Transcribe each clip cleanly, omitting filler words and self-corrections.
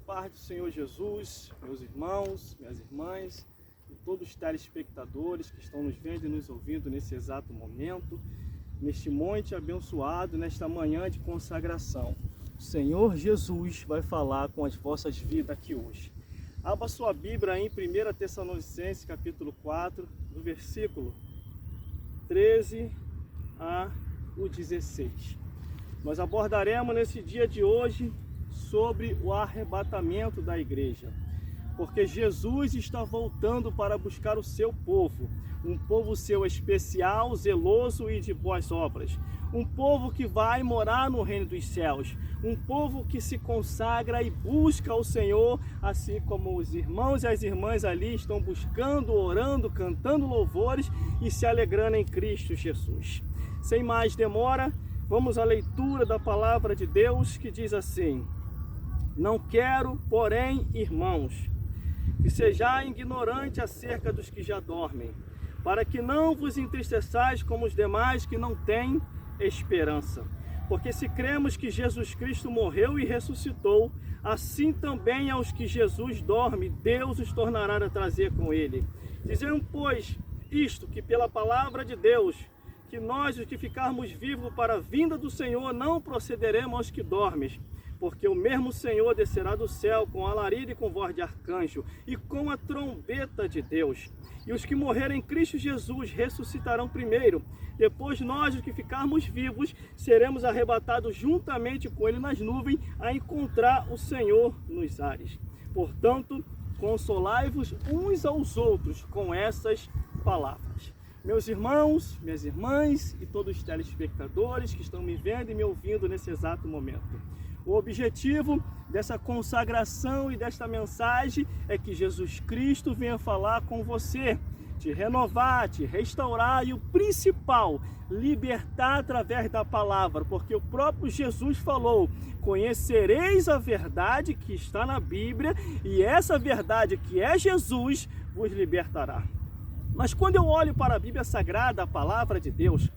paz do Senhor Jesus, meus irmãos, minhas irmãs e todos os telespectadores que estão nos vendo e nos ouvindo nesse exato momento, neste monte abençoado, nesta manhã de consagração. O Senhor Jesus vai falar com as vossas vidas aqui hoje. Abra sua Bíblia em 1 Tessalonicenses, capítulo 4, do versículo 13 a 16. Nós abordaremos nesse dia de hoje sobre o arrebatamento da igreja, porque Jesus está voltando para buscar o seu povo, um povo seu especial, zeloso e de boas obras, um povo que vai morar no reino dos céus, um povo que se consagra e busca o Senhor, assim como os irmãos e as irmãs ali estão buscando, orando, cantando louvores e se alegrando em Cristo Jesus. Sem mais demora, vamos à leitura da palavra de Deus, que diz assim: não quero, porém, irmãos, que sejais ignorantes acerca dos que já dormem, para que não vos entristeçais como os demais que não têm esperança. Porque se cremos que Jesus Cristo morreu e ressuscitou, assim também aos que Jesus dorme, Deus os tornará a trazer com ele. Dizemos, pois, isto, que pela palavra de Deus, que nós, os que ficarmos vivos para a vinda do Senhor, não procederemos aos que dormem, porque o mesmo Senhor descerá do céu com alarido e com voz de arcanjo e com a trombeta de Deus. E os que morrerem em Cristo Jesus ressuscitarão primeiro. Depois nós, os que ficarmos vivos, seremos arrebatados juntamente com ele nas nuvens a encontrar o Senhor nos ares. Portanto, consolai-vos uns aos outros com essas palavras. Meus irmãos, minhas irmãs e todos os telespectadores que estão me vendo e me ouvindo nesse exato momento. O objetivo dessa consagração e desta mensagem é que Jesus Cristo venha falar com você, te renovar, te restaurar e o principal, libertar através da palavra, porque o próprio Jesus falou: conhecereis a verdade que está na Bíblia e essa verdade que é Jesus vos libertará. Mas quando eu olho para a Bíblia Sagrada, a palavra de Deus,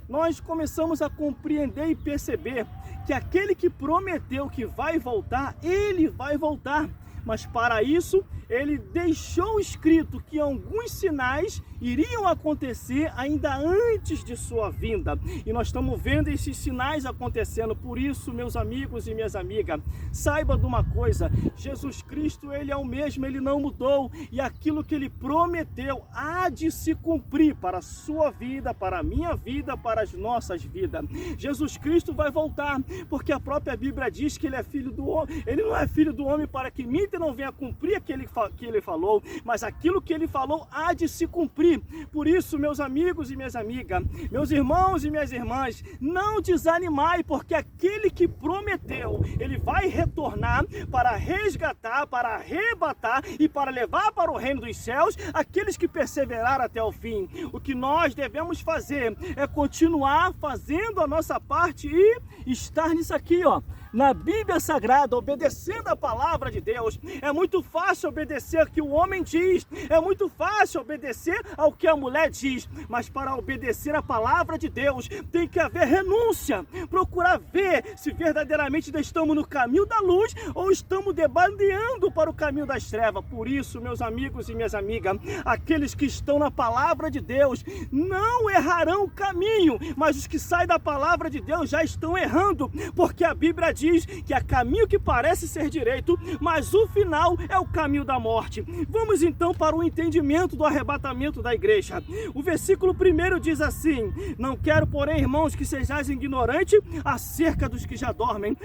nós começamos a compreender e perceber que aquele que prometeu que vai voltar, ele vai voltar. Mas para isso, ele deixou escrito que alguns sinais iriam acontecer ainda antes de sua vinda. E nós estamos vendo esses sinais acontecendo. Por isso, meus amigos e minhas amigas, saiba de uma coisa: Jesus Cristo, ele é o mesmo, ele não mudou. E aquilo que ele prometeu há de se cumprir para a sua vida, para a minha vida, para as nossas vidas. Jesus Cristo vai voltar, porque a própria Bíblia diz que ele é filho do homem. Ele não é filho do homem para que minta e não venha cumprir aquilo que ele falou, mas aquilo que ele falou há de se cumprir. Por isso, meus amigos e minhas amigas, meus irmãos e minhas irmãs, não desanimai, porque aquele que prometeu, ele vai retornar para resgatar, para arrebatar e para levar para o reino dos céus aqueles que perseveraram até o fim. O que nós devemos fazer é continuar fazendo a nossa parte e estar nisso aqui, ó, na Bíblia Sagrada, obedecendo a palavra de Deus. É muito fácil obedecer o que o homem diz, é muito fácil obedecer ao que a mulher diz, mas para obedecer a palavra de Deus tem que haver renúncia, procurar ver se verdadeiramente estamos no caminho da luz ou estamos debandeando para o caminho das trevas. Por isso, meus amigos e minhas amigas, aqueles que estão na palavra de Deus não errarão o caminho, mas os que saem da palavra de Deus já estão errando, porque a Bíblia diz que há caminho que parece ser direito, mas o final é o caminho da morte. Vamos então para o entendimento do arrebatamento da igreja. O versículo 1 diz assim: não quero, porém, irmãos, que sejais ignorantes acerca dos que já dormem,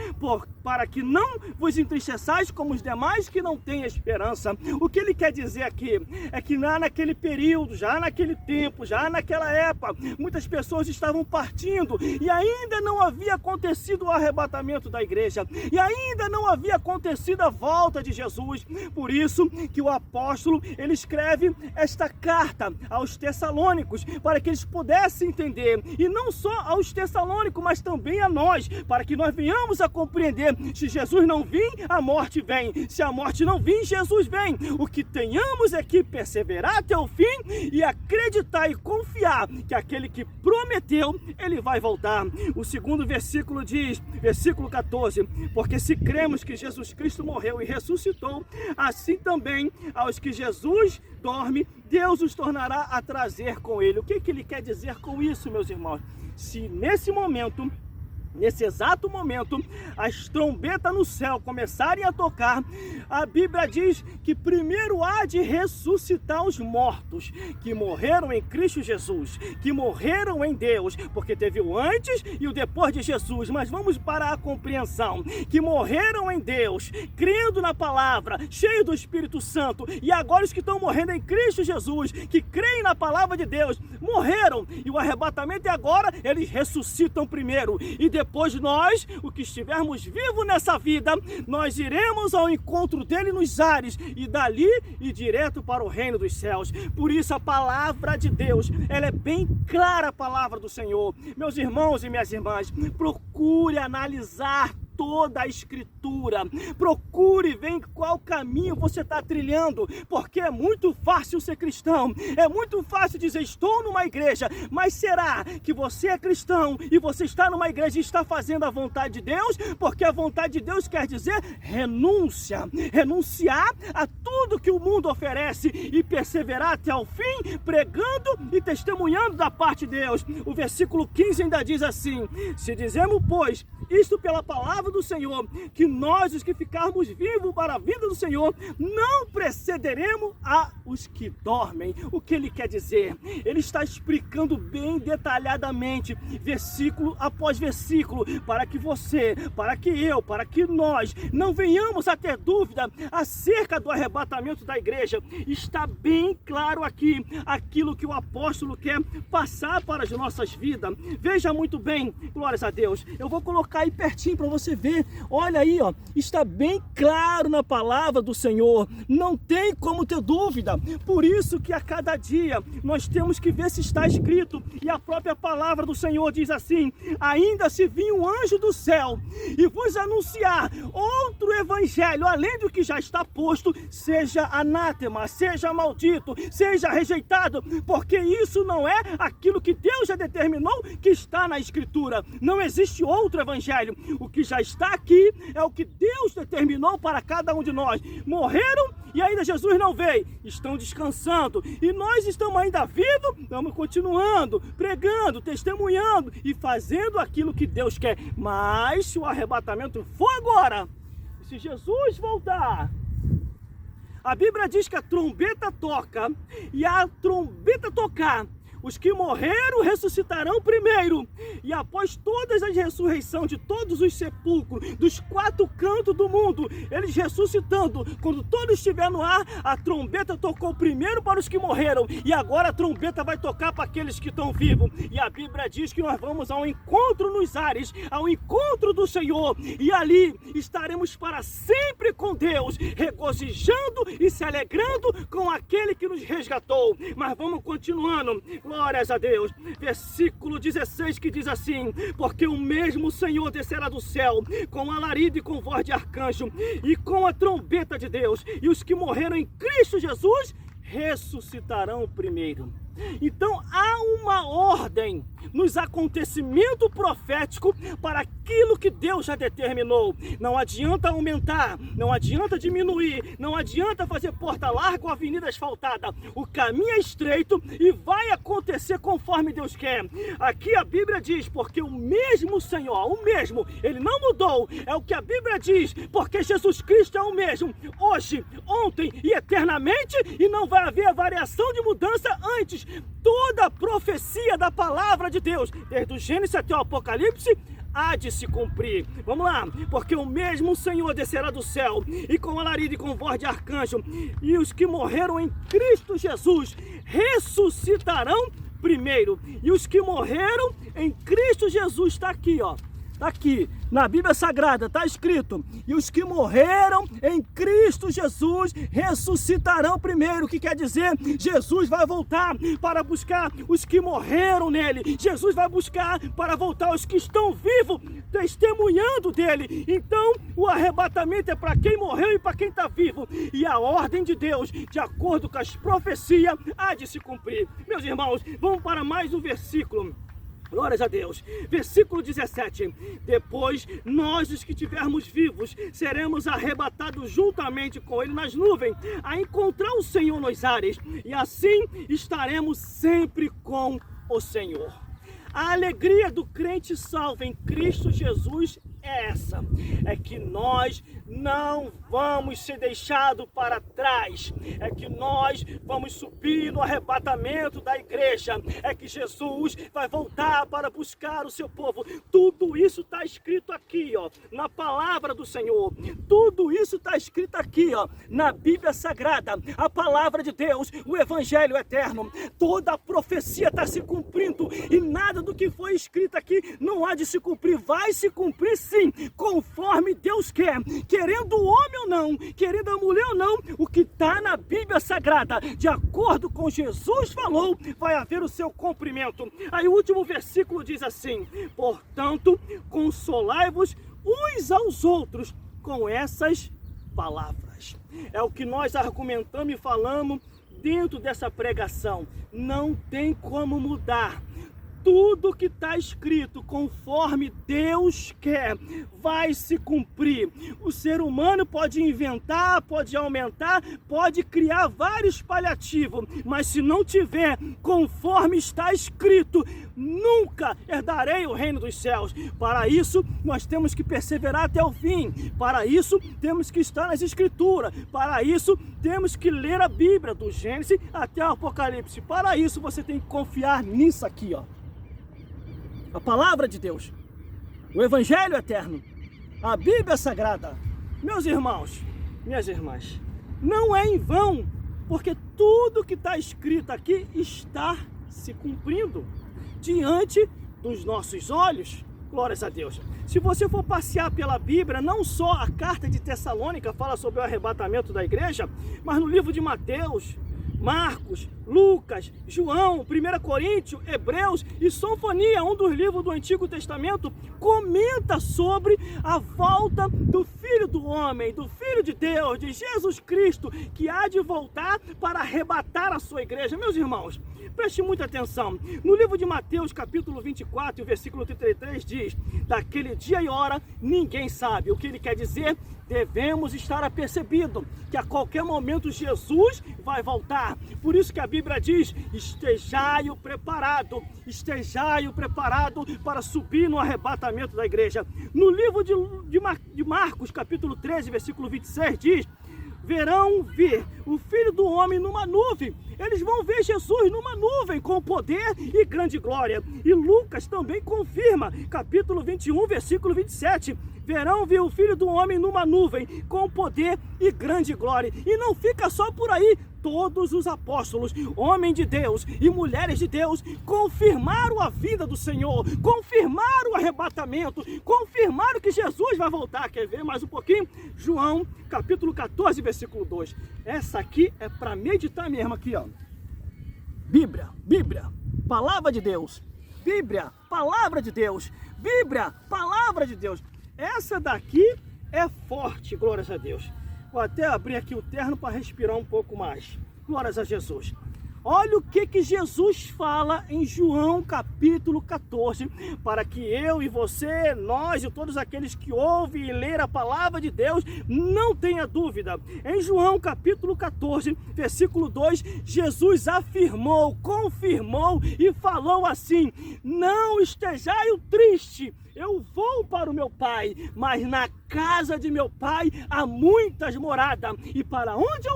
para que não vos entristeçais como os demais que não têm esperança. O que ele quer dizer aqui é que naquele período, já naquele tempo, já naquela época, muitas pessoas estavam partindo e ainda não havia acontecido o arrebatamento da igreja, e ainda não havia acontecido a volta de Jesus. Por isso que o apóstolo, ele escreve esta carta aos Tessalônicos, para que eles pudessem entender, e não só aos Tessalônicos, mas também a nós, para que nós venhamos a compreender: se Jesus não vir, a morte vem; se a morte não vir, Jesus vem. O que tenhamos é que perseverar até o fim e acreditar e confiar que aquele que prometeu, ele vai voltar. O segundo versículo diz, versículo 14: 14, porque se cremos que Jesus Cristo morreu e ressuscitou, assim também aos que Jesus dorme, Deus os tornará a trazer com ele. O que ele quer dizer com isso, meus irmãos? Se nesse momento, nesse exato momento, as trombetas no céu começarem a tocar, a Bíblia diz que primeiro há de ressuscitar os mortos, que morreram em Cristo Jesus, que morreram em Deus, porque teve o antes e o depois de Jesus, mas vamos para a compreensão, que morreram em Deus, crendo na palavra, cheio do Espírito Santo, e agora os que estão morrendo em Cristo Jesus, que creem na palavra de Deus, morreram, e o arrebatamento é agora, eles ressuscitam primeiro, e depois nós, o que estivermos vivos nessa vida, nós iremos ao encontro dele nos ares, e dali e direto para o reino dos céus. Por isso a palavra de Deus, ela é bem clara, a palavra do Senhor. Meus irmãos e minhas irmãs, procure analisar toda a Escritura, procure ver em qual caminho você está trilhando, porque é muito fácil ser cristão, é muito fácil dizer estou numa igreja, mas será que você é cristão e você está numa igreja e está fazendo a vontade de Deus? Porque a vontade de Deus quer dizer renúncia, renunciar a tudo que o mundo oferece e perseverar até o fim, pregando e testemunhando da parte de Deus. O versículo 15 ainda diz assim: se dizemos, pois, isto pela palavra do Senhor, que nós, os que ficarmos vivos para a vida do Senhor, não precederemos a os que dormem. O que ele quer dizer? Ele está explicando bem detalhadamente, versículo após versículo, para que você, para que eu, para que nós não venhamos a ter dúvida acerca do arrebatamento da igreja. Está bem claro aqui aquilo que o apóstolo quer passar para as nossas vidas. Veja muito bem, glórias a Deus. Eu vou colocar aí pertinho para você ver. Olha aí, ó, está bem claro na palavra do Senhor. Não tem como ter dúvida. Por isso que a cada dia nós temos que ver se está escrito. E a própria palavra do Senhor diz assim: ainda se vir um anjo do céu e vos anunciar outro evangelho além do que já está posto, seja anátema, seja maldito, seja rejeitado, porque isso não é aquilo que Deus já determinou que está na Escritura. Não existe outro evangelho. O que já está aqui é o que Deus determinou para cada um de nós. Morreram e ainda Jesus não veio, estão descansando, e nós estamos ainda vivos, estamos continuando, pregando, testemunhando e fazendo aquilo que Deus quer. Mas se o arrebatamento for agora, se Jesus voltar, a Bíblia diz que a trombeta toca, e a trombeta tocar, os que morreram ressuscitarão primeiro, e após todas as ressurreições de todos os sepulcros, dos quatro cantos do mundo, eles ressuscitando, quando todos estiver no ar, a trombeta tocou primeiro para os que morreram, e agora a trombeta vai tocar para aqueles que estão vivos, e a Bíblia diz que nós vamos ao encontro nos ares, ao encontro do Senhor, e ali estaremos para sempre com Deus, regozijando e se alegrando com aquele que nos resgatou. Mas vamos continuando. Glórias a Deus. Versículo 16 que diz assim: porque o mesmo Senhor descerá do céu com alarido e com voz de arcanjo e com a trombeta de Deus, e os que morreram em Cristo Jesus ressuscitarão primeiro. Então há uma ordem nos acontecimentos proféticos para aquilo que Deus já determinou. Não adianta aumentar, não adianta diminuir, não adianta fazer porta larga ou avenida asfaltada. O caminho é estreito e vai acontecer conforme Deus quer. Aqui a Bíblia diz: porque o mesmo Senhor, o mesmo, ele não mudou, é o que a Bíblia diz, porque Jesus Cristo é o mesmo, hoje, ontem e eternamente, e não vai haver variação de mudança antes. Toda a profecia da palavra de Deus, desde o Gênesis até o Apocalipse, há de se cumprir. Vamos lá. Porque o mesmo Senhor descerá do céu, e com alarido e com voz de arcanjo, e os que morreram em Cristo Jesus ressuscitarão primeiro. E os que morreram em Cristo Jesus, está aqui, ó. Está aqui, na Bíblia Sagrada, está escrito: e os que morreram em Cristo Jesus ressuscitarão primeiro. O que quer dizer? Jesus vai voltar para buscar os que morreram nele. Jesus vai buscar para voltar os que estão vivos, testemunhando dele. Então, o arrebatamento é para quem morreu e para quem está vivo. E a ordem de Deus, de acordo com as profecias, há de se cumprir. Meus irmãos, vamos para mais um versículo. Glórias a Deus. Versículo 17. Depois, nós os que tivermos vivos, seremos arrebatados juntamente com ele nas nuvens, a encontrar o Senhor nos ares, e assim estaremos sempre com o Senhor. A alegria do crente salvo em Cristo Jesus é essa, é que nós não vamos ser deixados para trás, é que nós vamos subir no arrebatamento da igreja, é que Jesus vai voltar para buscar o seu povo. Tudo isso está escrito aqui, ó, na palavra do Senhor. Tudo isso está escrito aqui, ó, na Bíblia Sagrada, a palavra de Deus, o Evangelho eterno. Toda a profecia está se cumprindo e nada do que foi escrito aqui não há de se cumprir. Vai se cumprir sim, conforme Deus quer, querendo o homem ou não, querendo a mulher ou não. O que está na Bíblia Sagrada, de acordo com Jesus falou, vai haver o seu cumprimento. Aí o último versículo diz assim: portanto, consolai-vos uns aos outros com essas palavras. É o que nós argumentamos e falamos dentro dessa pregação. Não tem como mudar. Tudo que está escrito conforme Deus quer vai se cumprir. O ser humano pode inventar, pode aumentar, pode criar vários paliativos, mas se não tiver conforme está escrito, nunca herdarei o reino dos céus. Para isso, nós temos que perseverar até o fim. Para isso, temos que estar nas Escrituras. Para isso, temos que ler a Bíblia, do Gênesis até o Apocalipse. Para isso, você tem que confiar nisso aqui, ó. A palavra de Deus, o Evangelho eterno, a Bíblia Sagrada. Meus irmãos, minhas irmãs, não é em vão, porque tudo que está escrito aqui está se cumprindo diante dos nossos olhos. Glórias a Deus. Se você for passear pela Bíblia, não só a carta de Tessalônica fala sobre o arrebatamento da igreja, mas no livro de Mateus, Marcos, Lucas, João, 1 Coríntios, Hebreus e Sofonia, um dos livros do Antigo Testamento, comenta sobre a volta do Filho do Homem, do Filho de Deus, de Jesus Cristo, que há de voltar para arrebatar a sua igreja. Meus irmãos, preste muita atenção. No livro de Mateus, capítulo 24, o versículo 33 diz: daquele dia e hora ninguém sabe. O que ele quer dizer? Devemos estar apercebidos que a qualquer momento Jesus vai voltar. Por isso que a Bíblia diz: estejai preparado para subir no arrebatamento da igreja. No livro de Marcos, capítulo 13, versículo 26 diz: verão vir o Filho do Homem numa nuvem. Eles vão ver Jesus numa nuvem com poder e grande glória. E Lucas também confirma, capítulo 21, versículo 27. Verão vir o Filho do Homem numa nuvem com poder e grande glória. E não fica só por aí. Todos os apóstolos, homens de Deus e mulheres de Deus, confirmaram a vinda do Senhor, confirmaram o arrebatamento, confirmaram que Jesus vai voltar. Quer ver mais um pouquinho? João, capítulo 14, versículo 2. Essa aqui é para meditar mesmo aqui, ó. Bíblia, palavra de Deus. Bíblia, palavra de Deus. Bíblia, palavra de Deus. Essa daqui é forte, glórias a Deus. Vou até abrir aqui o terno para respirar um pouco mais. Glórias a Jesus. Olha o que Jesus fala em João capítulo 14, para que eu e você, nós e todos aqueles que ouvem e ler a palavra de Deus, não tenha dúvida. Em João capítulo 14, versículo 2, Jesus afirmou, confirmou e falou assim: não estejai triste, eu vou para o meu Pai, mas na casa de meu Pai há muitas moradas, e para onde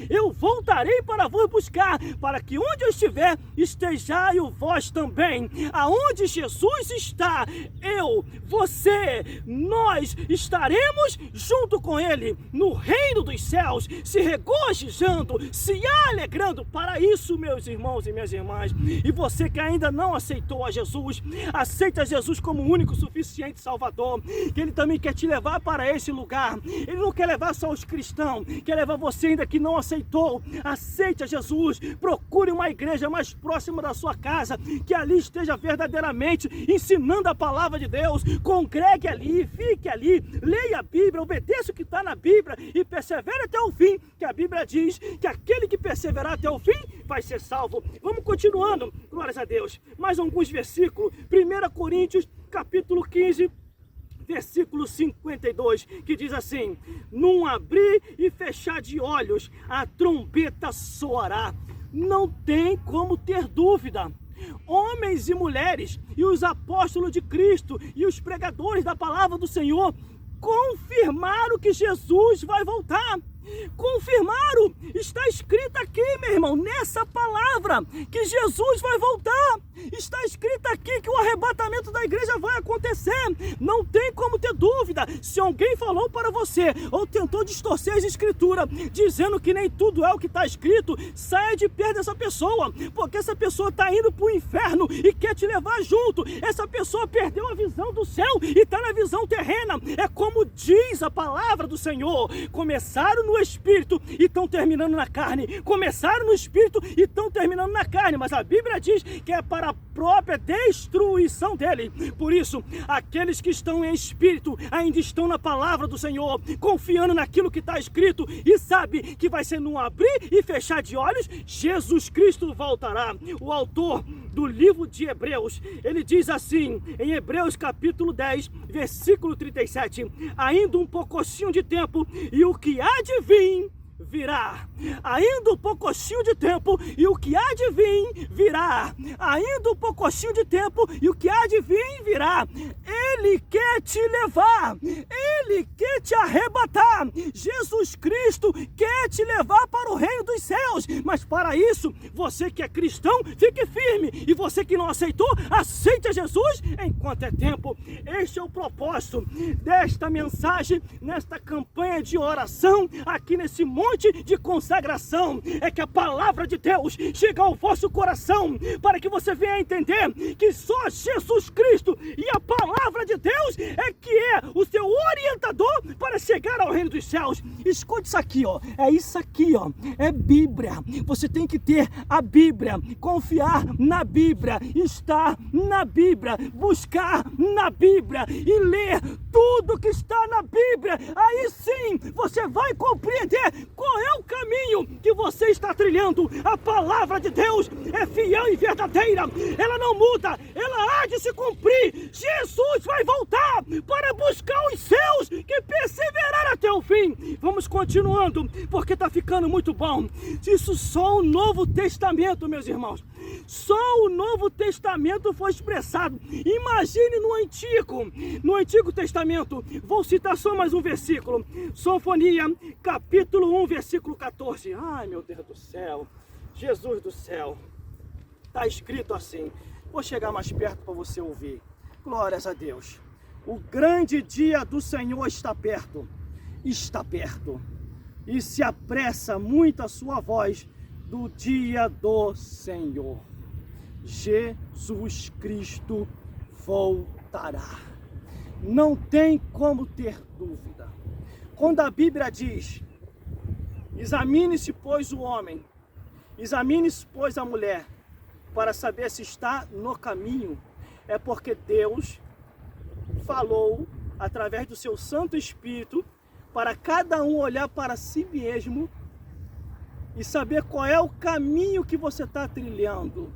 eu voltarei para vos buscar, para que onde eu estiver, estejai vós também. Aonde Jesus está, eu, você, nós estaremos junto com Ele, no reino dos céus, se regozijando, se alegrando. Para isso, meus irmãos e minhas irmãs, e você que ainda não aceitou a Jesus, aceita Jesus como o único suficiente Salvador, que Ele também quer te levar para esse lugar. Ele não quer levar só os cristãos, quer levar você ainda que não aceitou. Aceite a Jesus, procure uma igreja mais próxima da sua casa, que ali esteja verdadeiramente ensinando a palavra de Deus. Congregue ali, fique ali, leia a Bíblia, obedeça o que está na Bíblia e persevere até o fim, que a Bíblia diz que aquele que perseverar até o fim vai ser salvo. Vamos continuando, glórias a Deus. Mais alguns versículos. 1 Coríntios, capítulo 15, versículo 52, que diz assim: num abrir e fechar de olhos, a trombeta soará. Não tem como ter dúvida. Homens e mulheres, e os apóstolos de Cristo, e os pregadores da palavra do Senhor, confirmaram que Jesus vai voltar. Confirmaram, está escrito aqui, meu irmão, nessa palavra, que Jesus vai voltar. Está escrito aqui que o arrebatamento da igreja vai acontecer. Não tem como ter dúvida. Se alguém falou para você, ou tentou distorcer as escrituras, dizendo que nem tudo é o que está escrito, saia de perto dessa pessoa, porque essa pessoa está indo para o inferno e quer te levar junto. Essa pessoa perdeu a visão do céu e está na visão terrena. É como diz a palavra do Senhor: começaram no espírito e estão terminando na carne. Começaram no espírito e estão terminando na carne. Mas a Bíblia diz que é para a própria destruição dele. Por isso, aqueles que estão em espírito ainda estão na palavra do Senhor, confiando naquilo que está escrito, e sabe que vai ser num abrir e fechar de olhos, Jesus Cristo voltará. O autor do livro de Hebreus, ele diz assim, em Hebreus capítulo 10, versículo 37, ainda um pouquinho de tempo e o que há de vir virá. Ainda um pouquinho de tempo e o que há de vir virá. Ainda um pouquinho de tempo e o que há de vir virá. Ele quer te levar. Ele quer te arrebatar. Jesus Cristo quer te levar para o reino dos céus. Mas para isso, você que é cristão, fique firme. E você que não aceitou, aceite a Jesus enquanto é tempo. Este é o propósito desta mensagem, nesta campanha de oração, aqui nesse monte de consagração, é que a palavra de Deus chega ao vosso coração, para que você venha entender que só Jesus Cristo e a palavra de Deus é que é o seu orientador para chegar ao reino dos céus. Escute isso aqui, ó. É isso aqui, ó. É Bíblia. Você tem que ter a Bíblia, confiar na Bíblia, estar na Bíblia, buscar na Bíblia e ler tudo que está na Bíblia. Aí sim você vai compreender qual é o caminho que você está trilhando. A palavra de Deus é fiel e verdadeira. Ela não muda, ela há de se cumprir. Jesus vai voltar para buscar os seus que perseveraram até o fim. Vamos continuando, porque está ficando muito bom. Isso só o Novo Testamento, meus irmãos. Só o Novo Testamento foi expressado. Imagine no Antigo Testamento. Vou citar só mais um versículo. Sofonia, capítulo 1, versículo 14. Ai, meu Deus do céu. Jesus do céu. Está escrito assim. Vou chegar mais perto para você ouvir. Glórias a Deus. O grande dia do Senhor está perto. Está perto. E se apressa muito a sua voz do dia do Senhor. Jesus Cristo voltará. Não tem como ter dúvida. Quando a Bíblia diz: examine-se, pois, o homem, examine-se, pois, a mulher, para saber se está no caminho, é porque Deus falou através do seu Santo Espírito para cada um olhar para si mesmo e saber qual é o caminho que você está trilhando,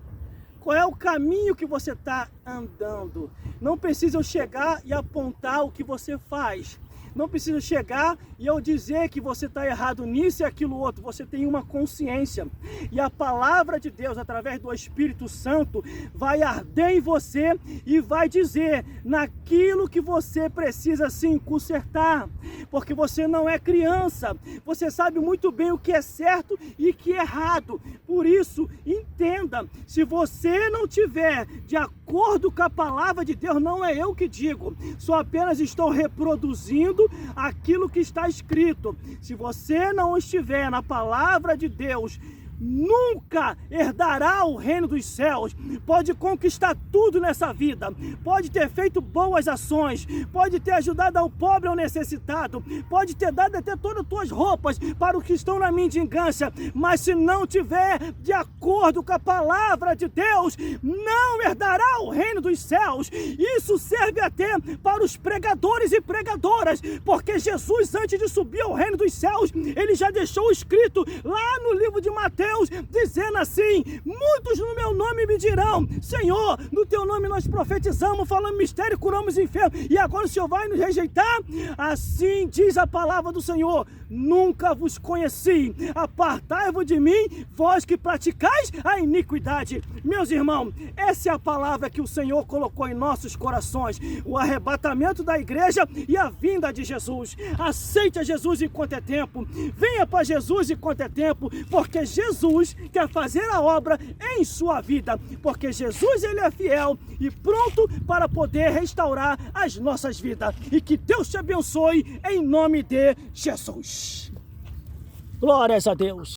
qual é o caminho que você está andando. Não precisa eu chegar e apontar o que você faz. Não precisa chegar e eu dizer que você está errado nisso e aquilo outro. Você tem uma consciência. E a palavra de Deus, através do Espírito Santo, vai arder em você e vai dizer naquilo que você precisa sim consertar. Porque você não é criança. Você sabe muito bem o que é certo e o que é errado. Por isso, entenda, se você não tiver de acordo com a palavra de Deus, não é eu que digo. Só apenas estou reproduzindo aquilo que está escrito. Se você não estiver na palavra de Deus, nunca herdará o reino dos céus. Pode conquistar tudo nessa vida, pode ter feito boas ações, pode ter ajudado ao pobre, ao necessitado, pode ter dado até todas as tuas roupas para os que estão na mendigância, mas se não tiver de acordo com a palavra de Deus, não herdará o reino dos céus. Isso serve até para os pregadores e pregadoras, porque Jesus, antes de subir ao reino dos céus, ele já deixou escrito lá no livro de Mateus, Deus, dizendo assim: muitos no meu nome me dirão, Senhor, no teu nome nós profetizamos, falamos mistério, curamos enfermos, e agora o Senhor vai nos rejeitar? Assim diz a palavra do Senhor: nunca vos conheci, apartai-vos de mim, vós que praticais a iniquidade. Meus irmãos, essa é a palavra que o Senhor colocou em nossos corações, o arrebatamento da igreja e a vinda de Jesus. Aceite a Jesus enquanto é tempo, venha para Jesus enquanto é tempo, porque Jesus quer fazer a obra em sua vida, porque Jesus, ele é fiel e pronto para poder restaurar as nossas vidas. E que Deus te abençoe em nome de Jesus. Glórias a Deus.